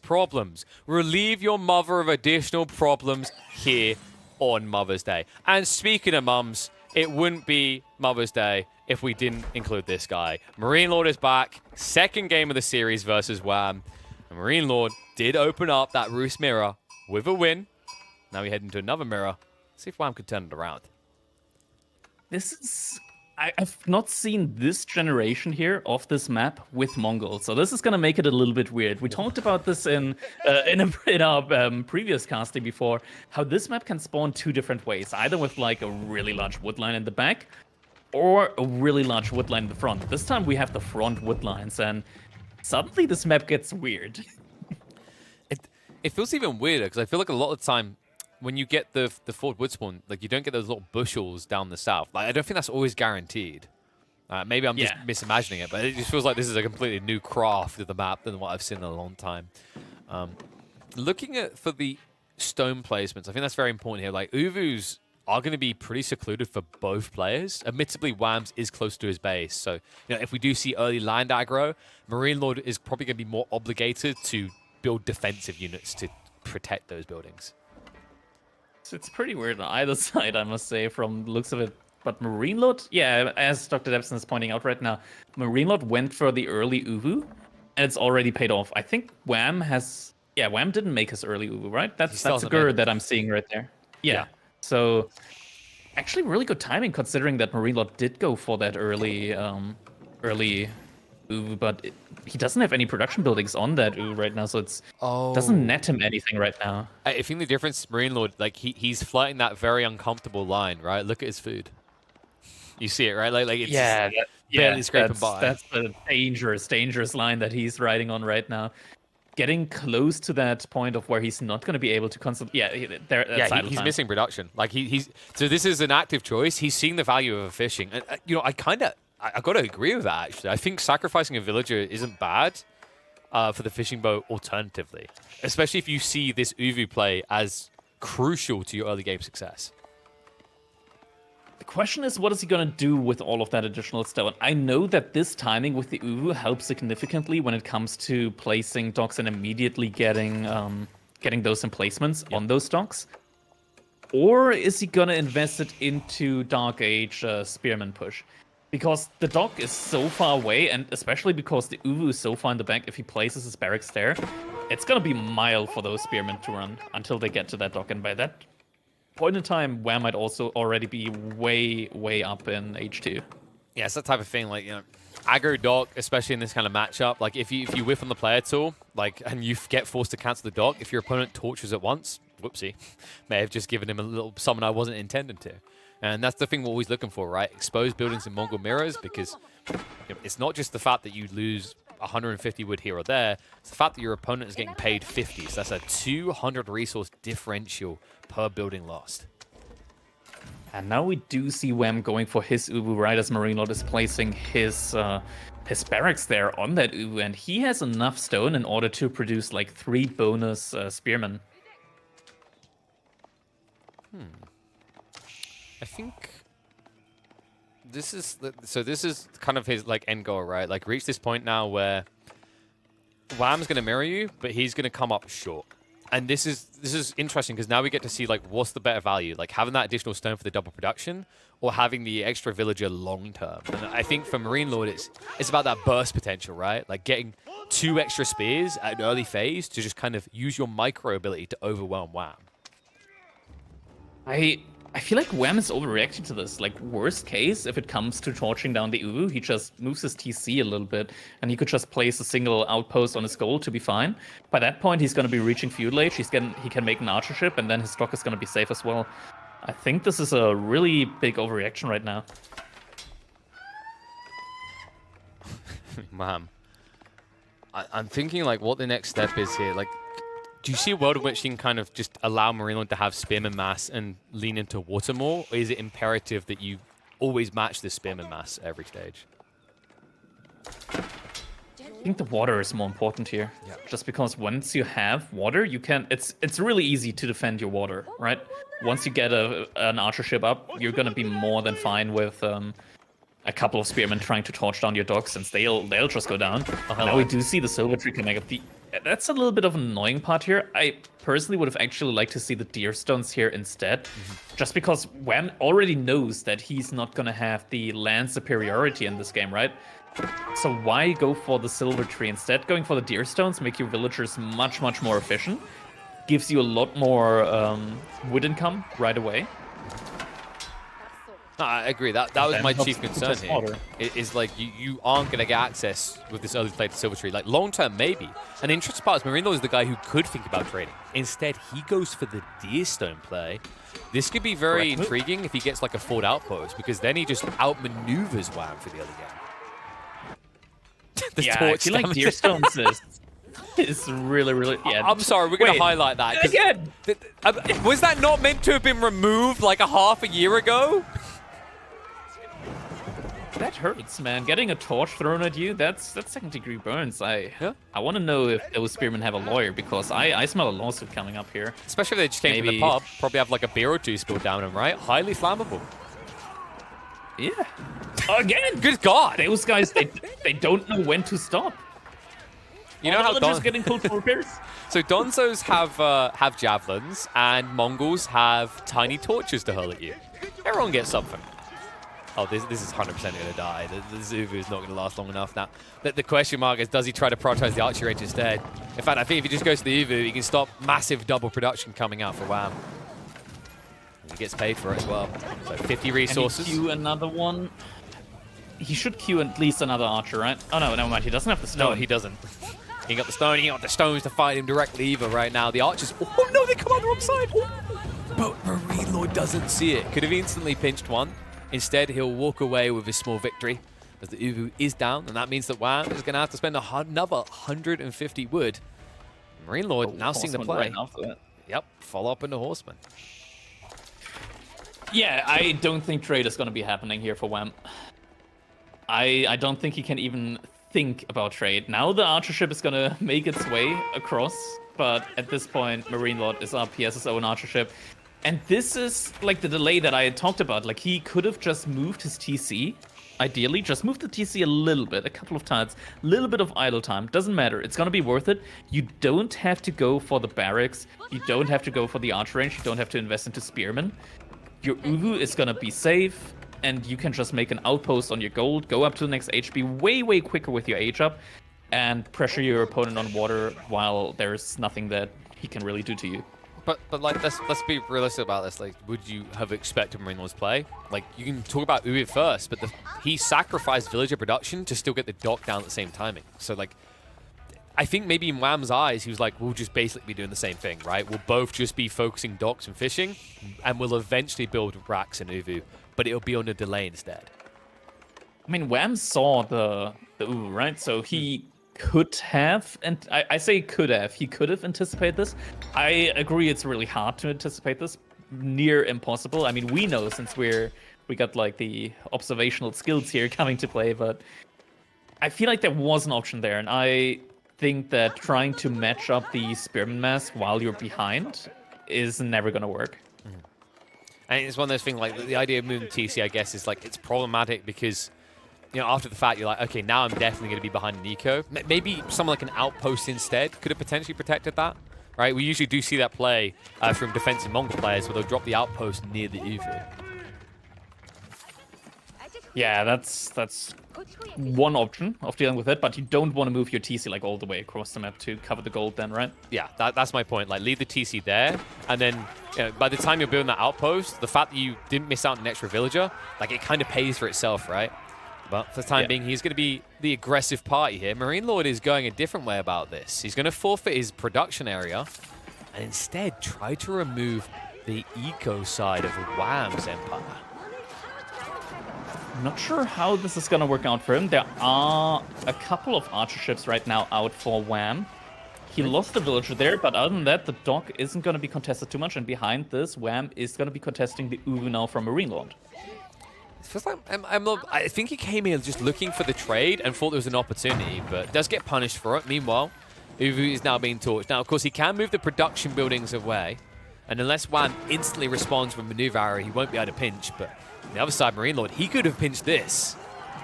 problems. Relieve your mother of additional problems here on Mother's Day. And speaking of mums, it wouldn't be Mother's Day if we didn't include this guy. MarineLorD is back. Second game of the series versus Wam. And MarineLorD did open up that Roost mirror with a win. Now we head into another mirror. See if Wam can turn it around. This is... I've not seen this generation here of this map with Mongol, so this is gonna make it a little bit weird. We talked about this in our previous casting before, how this map can spawn two different ways, either with like a really large woodline in the back, or a really large woodline in the front. This time we have the front woodlines, and suddenly this map gets weird. It feels even weirder because I feel like a lot of the time, when you get the forward wood spawn, like you don't get those little bushels down the south. Like I don't think that's always guaranteed. Maybe I'm just misimagining it, but it just feels like this is a completely new craft of the map than what I've seen in a long time. Looking at for the stone placements, I think that's very important here. Like Uvu's are going to be pretty secluded for both players. Admittedly, Wam's is close to his base, so if we do see early land aggro, MarineLorD is probably going to be more obligated to build defensive units to protect those buildings. It's pretty weird on either side, I must say, from the looks of it. But MarineLorD, yeah, as Dr. Debson is pointing out right now, MarineLorD went for the early Uvu, and it's already paid off. I think Wam has... Yeah, Wam didn't make his early Uvu, right? That's a GUR that I'm seeing right there. Yeah. So, actually really good timing, considering that MarineLorD did go for that early Uvu, but he doesn't have any production buildings on that Uvu right now, so it doesn't net him anything right now. I think the difference is MarineLorD, like he's flying that very uncomfortable line, right? Look at his food. You see it, right? Like it's barely scraping by. That's a dangerous line that he's riding on right now. Getting close to that point of where he's not going to be able to constantly... he's missing production. Like so this is an active choice. He's seeing the value of fishing. And, I got to agree with that, actually. I think sacrificing a villager isn't bad for the fishing boat alternatively, especially if you see this Uvu play as crucial to your early game success. The question is, what is he going to do with all of that additional stone? I know that this timing with the Uvu helps significantly when it comes to placing docks and immediately getting those emplacements on those docks. Or is he going to invest it into Dark Age Spearman push? Because the dock is so far away, and especially because the Uvu is so far in the back, if he places his barracks there, it's going to be a mile for those spearmen to run until they get to that dock. And by that point in time, Wam might also already be way up in H2. Yeah, it's that type of thing, like, aggro dock, especially in this kind of matchup. Like, if you whiff on the player tool, like, and you get forced to cancel the dock, if your opponent torches at once, whoopsie, may have just given him a little summon I wasn't intending to. And that's the thing we're always looking for, right? Exposed buildings in Mongol mirrors, because it's not just the fact that you lose 150 wood here or there, it's the fact that your opponent is getting paid 50. So that's a 200 resource differential per building lost. And now we do see Wam going for his Uvu right as MarineLorD is placing his barracks there on that Uvu, and he has enough stone in order to produce like 3 bonus spearmen. I think this is kind of his like end goal, right? Like reach this point now where Wam's gonna mirror you, but he's gonna come up short. And this is interesting because now we get to see like what's the better value, like having that additional stone for the double production or having the extra villager long term. And I think for MarineLorD, it's about that burst potential, right? Like getting 2 extra spears at an early phase to just kind of use your micro ability to overwhelm Wam. I feel like Wam is overreacting to this. Like, worst case, if it comes to torching down the Uvu, he just moves his TC a little bit, and he could just place a single outpost on his goal to be fine. By that point, he's going to be reaching feudal age. He can make an archer ship, and then his stock is going to be safe as well. I think this is a really big overreaction right now. Man, I'm thinking like what the next step is here. Like, do you see a world in which you can kind of just allow MarineLorD to have spearman mass and lean into water more? Or is it imperative that you always match the spearman mass every stage? I think the water is more important here. Yeah. Just because once you have water, you can... It's really easy to defend your water, right? Once you get an archer ship up, you're going to be more than fine with a couple of spearmen trying to torch down your docks, since they'll just go down. Now we do see the silver tree coming up. That's a little bit of an annoying part here. I personally would have actually liked to see the deer stones here instead, just because Wham already knows that he's not gonna have the land superiority in this game, right? So why go for the silver tree instead? Going for the deer stones make your villagers much more efficient, gives you a lot more wood income right away. No, I agree. That was my chief concern here. Is like you aren't going to get access with this early play to Silver Tree. Like long term, maybe. And the interesting part is MarineLorD is the guy who could think about trading. Instead, he goes for the Deerstone play. This could be very intriguing if he gets like a Ford outpost, because then he just outmaneuvers Wham for the early game. Yeah, I feel like Deerstones is really yeah. I'm sorry, we're going to highlight that. Again! Was that not meant to have been removed like a half a year ago? That hurts, man. Getting a torch thrown at you, that's second-degree burns. I want to know if those spearmen have a lawyer, because I smell a lawsuit coming up here. Especially if they just came from the pub. Probably have like a beer or two spilled down them, right? Highly flammable. Yeah. Again! Good God! Those guys, they don't know when to stop. You know how Don's getting pulled for repairs? So Donzos have javelins, and Mongols have tiny torches to hurl at you. Everyone gets something. Oh, this is 100% going to die. The Zuvu is not going to last long enough now. The question mark is, does he try to prioritize the archery range instead? In fact, I think if he just goes to the Uvu, he can stop massive double production coming out for Wham. And he gets paid for it as well. So 50 resources. Can he queue another one? He should queue at least another archer, right? Oh, no, never mind. He doesn't have the stone. No, he doesn't. He got the stone. He got the stones to fight him directly either right now. The archers... Oh, no, they come on the wrong side. But MarineLorD doesn't see it. Could have instantly pinched one. Instead, he'll walk away with a small victory as the Uvu is down, and that means that Wham is going to have to spend another 150 wood. MarineLorD now seeing the play. Right, yep, follow up into Horseman. Yeah, I don't think trade is going to be happening here for Wham. I don't think he can even think about trade. Now the archer ship is going to make its way across, but at this point, MarineLorD is up. He has his own archer ship. And this is like the delay that I had talked about. Like he could have just moved his TC, ideally, just move the TC a little bit, a couple of times, a little bit of idle time. Doesn't matter. It's going to be worth it. You don't have to go for the barracks. You don't have to go for the archer range. You don't have to invest into spearmen. Your Uvu is going to be safe, and you can just make an outpost on your gold, go up to the next HP way quicker with your age up, and pressure your opponent on water while there's nothing that he can really do to you. But like let's be realistic about this. Like, would you have expected MarineLorD's play? Like, you can talk about Uwe first, but he sacrificed villager production to still get the dock down at the same timing. So like, I think maybe in Wham's eyes, he was like, we'll just basically be doing the same thing, right? We'll both just be focusing docks and fishing, and we'll eventually build racks in Uvu, but it'll be on a delay instead. I mean, Wham saw the Uvu, right? So he could have, and I say could have, he could have anticipated this. I agree it's really hard to anticipate this, near impossible. I mean, we know since we got like the observational skills here coming to play, but I feel like there was an option there, and I think that trying to match up the spearman mass while you're behind is never going to work. And it's one of those things, like the idea of moving TC, I guess, is like it's problematic because, you know, after the fact, you're like, okay, now I'm definitely going to be behind an eco. Maybe someone like an outpost instead could have potentially protected that, right? We usually do see that play from defensive Mongol players where they'll drop the outpost near the Uvu. Yeah, that's one option of dealing with it, but you don't want to move your TC like all the way across the map to cover the gold then, right? Yeah, that's my point. Like, leave the TC there, and then by the time you're building that outpost, the fact that you didn't miss out on an extra villager, like, it kind of pays for itself, right? But for the time being, he's going to be the aggressive party here. MarineLorD is going a different way about this. He's going to forfeit his production area and instead try to remove the eco side of Wham's empire. I'm not sure how this is going to work out for him. There are a couple of archer ships right now out for Wham. He lost the villager there, but other than that, the dock isn't going to be contested too much. And behind this, Wham is going to be contesting the Uvu now from MarineLorD. It feels like I think he came here just looking for the trade and thought there was an opportunity, but does get punished for it. Meanwhile, Uvu is now being torched. Now, of course, he can move the production buildings away, and unless Wham instantly responds with maneuver arrow, he won't be able to pinch. But on the other side, MarineLorD, he could have pinched this.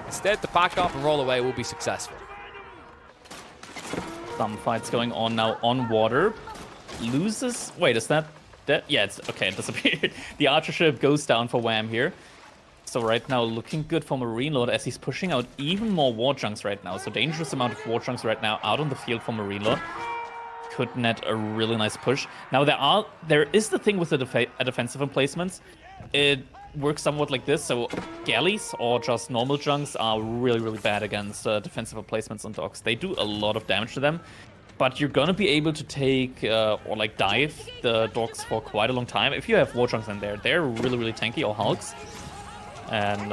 Instead, the pack up and roll away will be successful. Some fights going on now on water. Loses. Wait, is that? Yeah, it's okay. It disappeared. The archer ship goes down for Wam here. So right now, looking good for MarineLorD as he's pushing out even more war junks right now. So dangerous amount of war junks right now out on the field for MarineLorD. Could net a really nice push. Now there is the thing with the defensive emplacements. It works somewhat like this. So galleys or just normal junks are really, really bad against defensive emplacements on docks. They do a lot of damage to them. But you're gonna be able to take or like dive the docks for quite a long time if you have war junks in there. They're really, really tanky, or hulks. And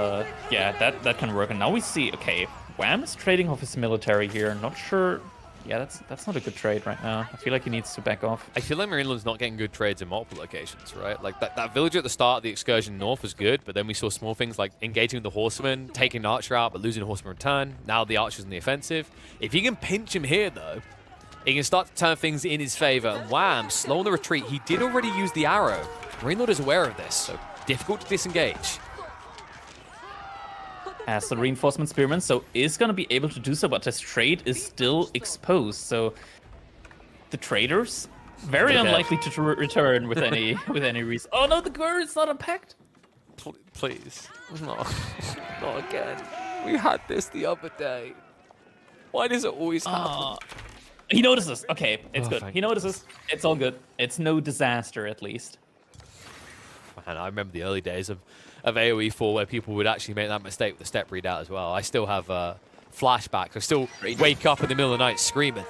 yeah, that can work. And now we see, okay, Wam is trading off his military here. Not sure. Yeah, that's not a good trade right now. I feel like he needs to back off. I feel like MarineLorD's not getting good trades in multiple locations, right? Like that village at the start of the excursion north was good, but then we saw small things like engaging the horseman, taking the archer out, but losing the horseman return. Now the archer's in the offensive. If you can pinch him here, though, he can start to turn things in his favor. And Wam, slow on the retreat. He did already use the arrow. MarineLorD is aware of this, so difficult to disengage. Has the reinforcement spearman, so is going to be able to do so, but his trade is still exposed. So the traders very unlikely to return with any reason. Oh no, the Gur is not unpacked. Please, no, not again. We had this the other day. Why does it always happen? He notices. Okay, it's good. He notices. God. It's all good. It's no disaster, at least. Man, I remember the early days of AoE 4 where people would actually make that mistake with the step readout as well. I still have flashbacks. I still wake up in the middle of the night screaming.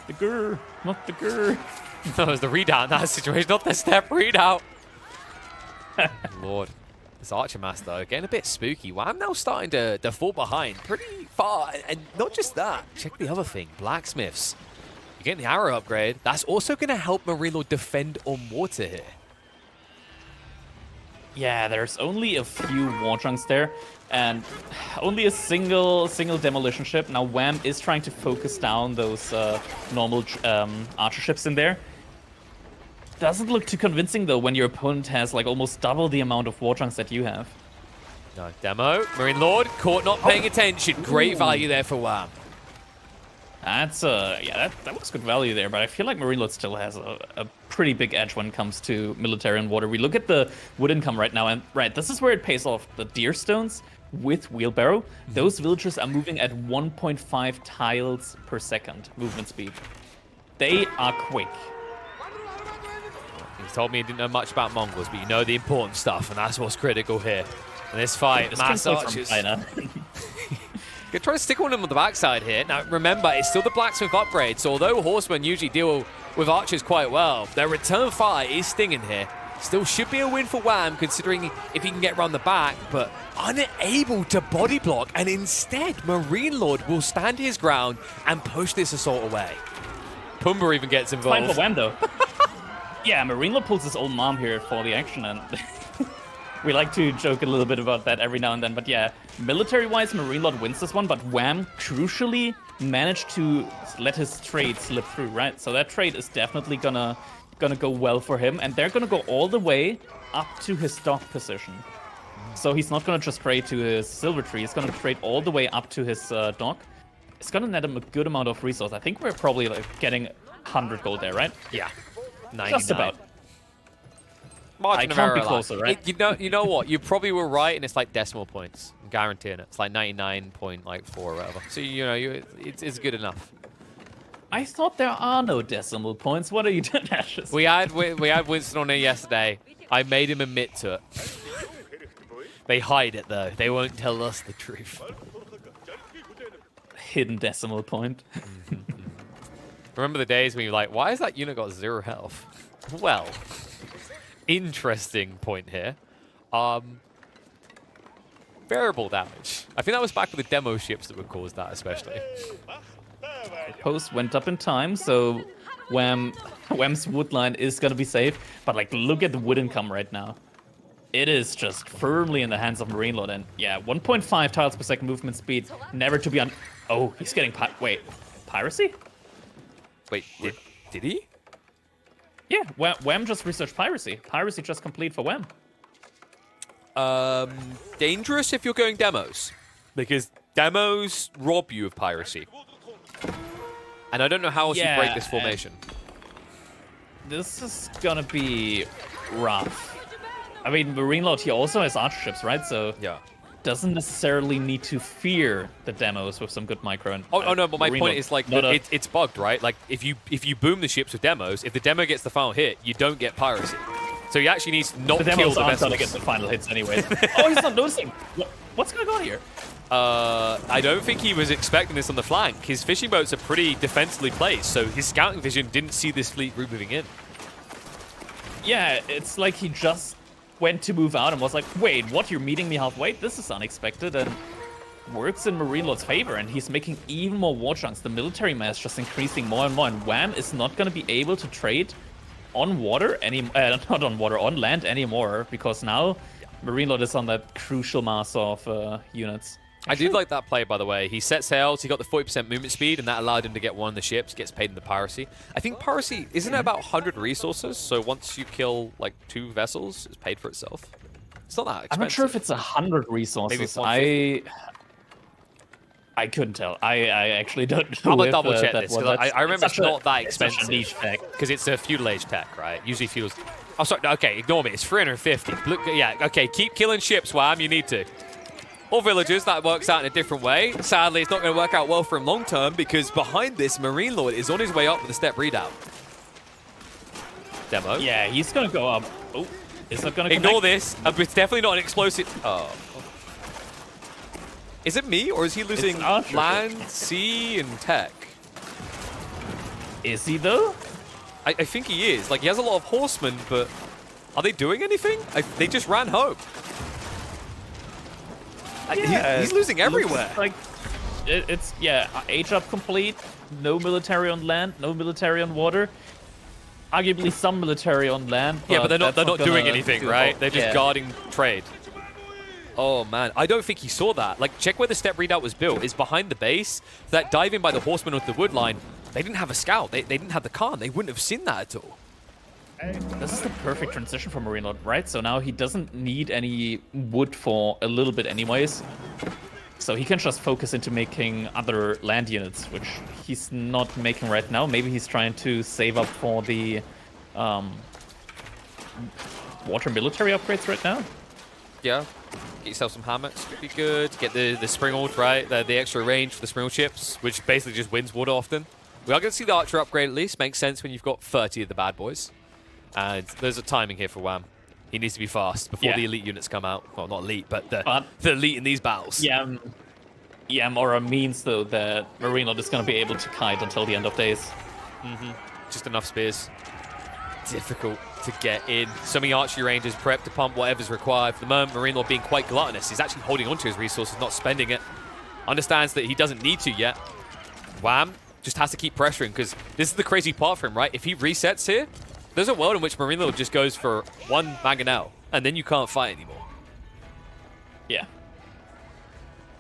The Gur, not the Gur. No, it was the readout in that situation, not the step readout. Lord. This Archer Master getting a bit spooky. Wam now starting to fall behind pretty far. And not just that. Check the other thing. Blacksmiths. You're getting the arrow upgrade. That's also going to help MarineLorD defend on water here. Yeah, there's only a few war junks there, and only a single demolition ship. Now Wam is trying to focus down those normal archer ships in there. Doesn't look too convincing though when your opponent has like almost double the amount of war junks that you have. No, demo. MarineLorD caught not paying attention. Great value there for Wam. That's yeah, that was good value there, but I feel like MarineLorD still has a pretty big edge when it comes to military and water. We look at the wood income right now, and right, this is where it pays off. The deer stones with wheelbarrow, those villagers are moving at 1.5 tiles per second movement speed. They are quick. He told me he didn't know much about Mongols, but you know the important stuff, and that's what's critical here. In this fight, mass archers. Gonna try to stick on him on the backside here. Now, remember, it's still the blacksmith upgrade, so although horsemen usually deal with archers quite well, their return fire is stinging here. Still should be a win for Wam, considering if he can get around the back, but unable to body block, and instead, MarineLorD will stand his ground and push this assault away. Pumbaa even gets involved. Fine for Wam, though. Yeah, MarineLorD pulls his old mom here for the action, and we like to joke a little bit about that every now and then. But yeah, military-wise, MarineLorD wins this one, but Wam crucially managed to let his trade slip through, right? So that trade is definitely gonna go well for him, and they're gonna go all the way up to his dock position. So he's not gonna just trade to his silver tree, he's gonna trade all the way up to his dock. It's gonna net him a good amount of resource. I think we're probably like getting 100 gold there, right? Yeah, 99. Just about. Margin I can't be closer, right? You know what? You probably were right, and it's like decimal points. I'm guaranteeing it. It's like 99.4 or whatever. So you know, it's good enough. I thought there are no decimal points. What are you doing, Ashes? We had Winston on here yesterday. I made him admit to it. They hide it though. They won't tell us the truth. Hidden decimal point. Remember the days when you're like, why has that unit got 0 health? Well. Interesting point here. Variable damage. I think that was back with the demo ships that would cause that, especially. Post went up in time, so Wam's wood line is gonna be safe. But like, look at the wood income right now. It is just firmly in the hands of MarineLorD, and yeah, 1.5 tiles per second movement speed, never to be on. Oh, he's getting piracy. Wait, did he? Yeah, Wam just researched piracy. Piracy just complete for Wam. Dangerous if you're going demos, because demos rob you of piracy. And I don't know how else you break this formation. This is gonna be rough. I mean, MarineLorD, he also has archer ships, right? So yeah, doesn't necessarily need to fear the demos with some good micro. And, oh no, but my point is like it's bugged, right? Like if you boom the ships with demos, if the demo gets the final hit, you don't get piracy. So he actually needs to not kill the vessels. The demos aren't gonna get the final hits anyways. Oh, he's not noticing. What's going on here? I don't think he was expecting this on the flank. His fishing boats are pretty defensively placed, so his scouting vision didn't see this fleet route moving in. Yeah, it's like he just went to move out and was like, wait, what, you're meeting me halfway? This is unexpected, and works in MarineLorD's favor, and he's making even more war chunks. The military mass just increasing more and more, and Wam is not going to be able to trade on water not on water, on land anymore, because now MarineLorD is on that crucial mass of units. I do like that play, by the way. He set sails, he got the 40% movement speed, and that allowed him to get one of the ships, gets paid in the piracy. I think piracy, isn't it about 100 resources? So once you kill, like, 2 vessels, it's paid for itself. It's not that expensive. I'm not sure if it's 100 resources. Maybe I couldn't tell. I actually don't know. I'm going to double check this, because I remember it's not that expensive. expensive. Niche tech. Because it's a feudal age tech, right? Usually feudals... Oh, sorry, no, okay, ignore me. It's 350. Look, yeah, okay, keep killing ships, Wam, you need to. Or villagers, that works out in a different way. Sadly, it's not going to work out well for him long term, because behind this, MarineLorD is on his way up with a step readout. Demo. Yeah, he's going to go up. Oh, is that going to ignore this. It's definitely not an explosive. Oh. Is it me, or is he losing land, sea, and tech? Is he, though? I think he is. Like, he has a lot of horsemen, but are they doing anything? They just ran home. Yeah, he's losing everywhere. Like, it's age up complete. No military on land, no military on water. Arguably some military on land. But yeah, but they're not doing anything, right? They're just guarding trade. Oh man, I don't think he saw that. Like, check where the step readout was built. It's behind the base. That dive in by the horsemen with the wood line. They didn't have a scout. They didn't have the Khan. They wouldn't have seen that at all. This is the perfect transition for MarineLorD, right? So now he doesn't need any wood for a little bit anyways. So he can just focus into making other land units, which he's not making right now. Maybe he's trying to save up for the water military upgrades right now. Yeah. Get yourself some hammocks, could be good. Get the springald, right? The extra range for the springald ships, which basically just wins water often. We are going to see the archer upgrade at least. Makes sense when you've got 30 of the bad boys. And there's a timing here for Wam. He needs to be fast before the elite units come out. Well, not elite, but the elite in these battles. Yeah, Mora means, though, that MarineLorD is going to be able to kite until the end of days. Just enough spears. Difficult to get in. So many archery ranges prep to pump whatever's required. For the moment, MarineLorD being quite gluttonous. He's actually holding onto his resources, not spending it. Understands that he doesn't need to yet. Wam just has to keep pressuring, because this is the crazy part for him, right? If he resets here, there's a world in which MarineLorD just goes for one mangonel, and then you can't fight anymore. Yeah.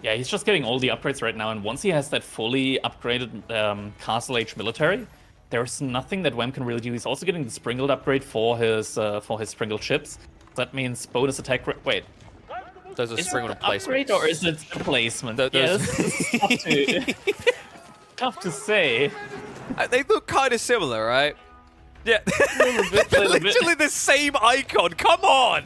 Yeah, he's just getting all the upgrades right now, and once he has that fully upgraded Castle Age military, there's nothing that Wam can really do. He's also getting the Springled upgrade for his Springled ships. That means bonus attack. Wait. There's a Springled upgrade, or is it a placement? This is tough to say. They look kind of similar, right? Yeah. Literally the same icon. Come on.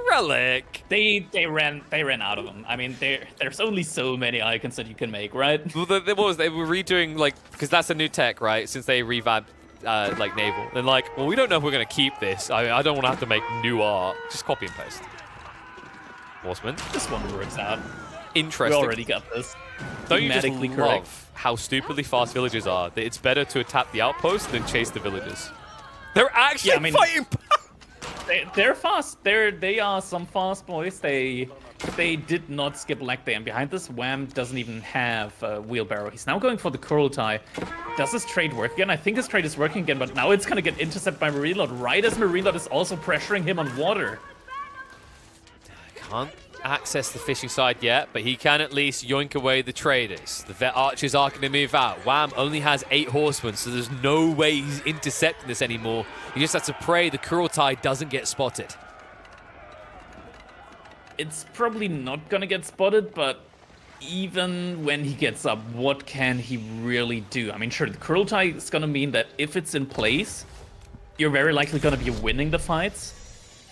Relic. They ran out of them. I mean, there's only so many icons that you can make, right? Well, they were redoing, like, because that's a new tech, right? Since they revamped like naval, and like, well, we don't know if we're gonna keep this. I don't want to have to make new art. Just copy and paste. Horseman. This one works out. Interesting. We already got this. Don't you just love how stupidly fast villagers are? That it's better to attack the outpost than chase the villagers. They're actually fighting. They're fast. They are some fast boys. They did not skip leg day. And behind this, Wam doesn't even have a wheelbarrow. He's now going for the curl tie. Does his trade work again? I think his trade is working again, but now it's going to get intercepted by MarineLorD, right as MarineLorD is also pressuring him on water. Can't access the fishing side yet, but he can at least yoink away the traders. The vet archers are going to move out. Wam only has 8 horsemen, so there's no way he's intercepting this anymore. He just has to pray the Kurultai doesn't get spotted. It's probably not going to get spotted, but even when he gets up, what can he really do? I mean, sure, the curl tie is going to mean that if it's in place, you're very likely going to be winning the fights.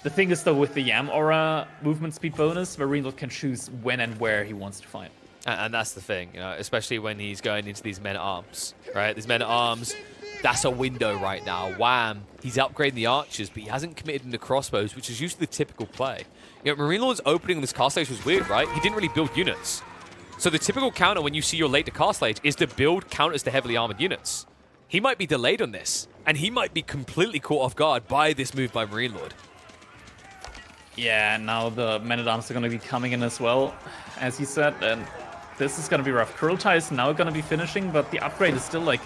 The thing is, though, with the Yam Aura movement speed bonus, MarineLorD can choose when and where he wants to fight. And that's the thing, you know, especially when he's going into these men-at-arms, right? These men-at-arms, that's a window right now. Wham, he's upgrading the archers, but he hasn't committed into crossbows, which is usually the typical play. You know, MarineLorD's opening on this cast stage was weird, right? He didn't really build units. So the typical counter when you see you're late to cast stage is to build counters to heavily armored units. He might be delayed on this, and he might be completely caught off guard by this move by MarineLorD. Yeah, now the men-at-arms are going to be coming in as well, as you said, and this is going to be rough. Curl tie is now going to be finishing, but the upgrade is still like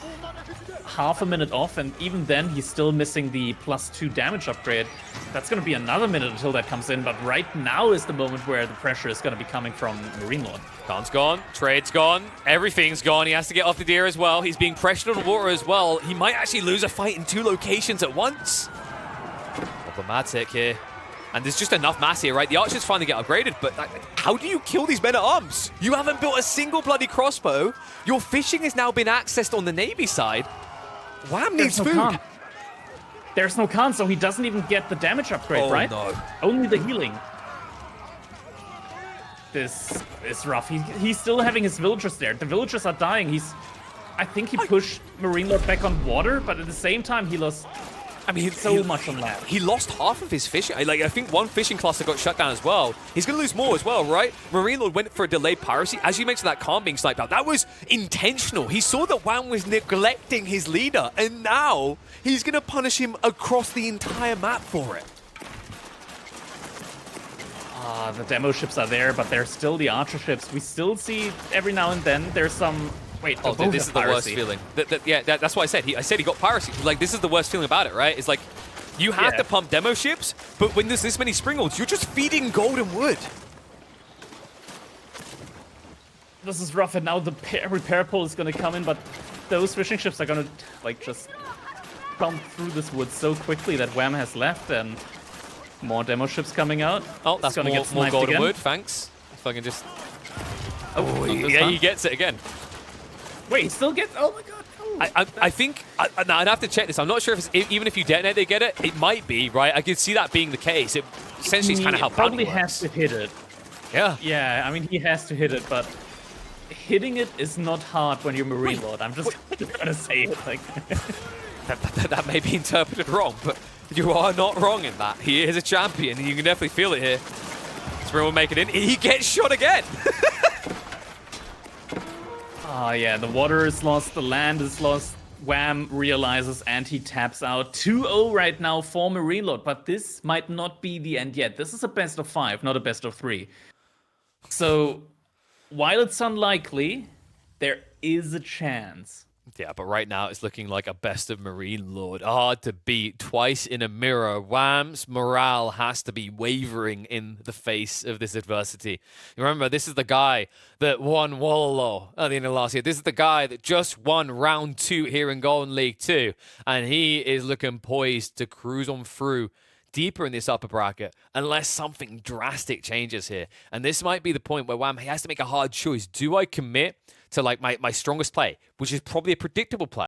half a minute off, and even then he's still missing the +2 damage upgrade. That's going to be another minute until that comes in, but right now is the moment where the pressure is going to be coming from MarineLorD. Khan's gone, trade's gone, everything's gone. He has to get off the deer as well. He's being pressured on the water as well. He might actually lose a fight in 2 locations at once. Problematic here. And there's just enough mass here, right? The archers finally get upgraded, but how do you kill these men-at-arms? You haven't built a single bloody crossbow. Your fishing has now been accessed on the Navy side. Wham needs food. Khan. There's no Khan, so he doesn't even get the damage upgrade, right? No. Only the healing. This is rough. He's still having his villagers there. The villagers are dying. I think he pushed MarineLorD back on water, but at the same time, he lost... I mean, so much on land. He lost half of his fishing. Like, I think one fishing cluster got shut down as well. He's going to lose more as well, right? MarineLorD went for a delayed piracy. As you mentioned, that Khan being sniped out, that was intentional. He saw that Wam was neglecting his leader, and now he's going to punish him across the entire map for it. The demo ships are there, but there's still the archer ships. We still see every now and then there's some... Wait, oh, dude, this is the worst feeling. That's why I said he got piracy. Like, this is the worst feeling about it, right? It's like, you have to pump demo ships, but when there's this many springalds, you're just feeding golden wood. This is rough, and now the repair pool is going to come in, but those fishing ships are going to, like, just pump through this wood so quickly that Wham has left, and more demo ships coming out. Oh, that's gonna get more golden again. wood, thanks. If I can just... Oh, yeah, he gets it again. Wait, he still gets... Oh my god. I think... Now, I'd have to check this. I'm not sure if it's... Even if you detonate, they get it. It might be, right? I could see that being the case. It essentially is kind of how probably bounty has to hit it. Yeah. Yeah, I mean, he has to hit it, but hitting it is not hard when you're MarineLorD. I'm just gonna say it. Like that may be interpreted wrong, but you are not wrong in that. He is a champion, and you can definitely feel it here. Spring will make it in. He gets shot again. Ah, yeah, the water is lost, the land is lost. Wham realizes and he taps out. 2-0 right now for MarineLorD, but this might not be the end yet. This is a best of 5, not a best of 3. So, while it's unlikely, there is a chance. Yeah, but right now it's looking like a best of MarineLorD. Hard to beat. Twice in a mirror. Wham's morale has to be wavering in the face of this adversity. Remember, this is the guy that won Wallalow at the end of last year. This is the guy that just won round 2 here in Golden League 2. And he is looking poised to cruise on through deeper in this upper bracket unless something drastic changes here. And this might be the point where Wham has to make a hard choice. Do I commit to like my strongest play, which is probably a predictable play?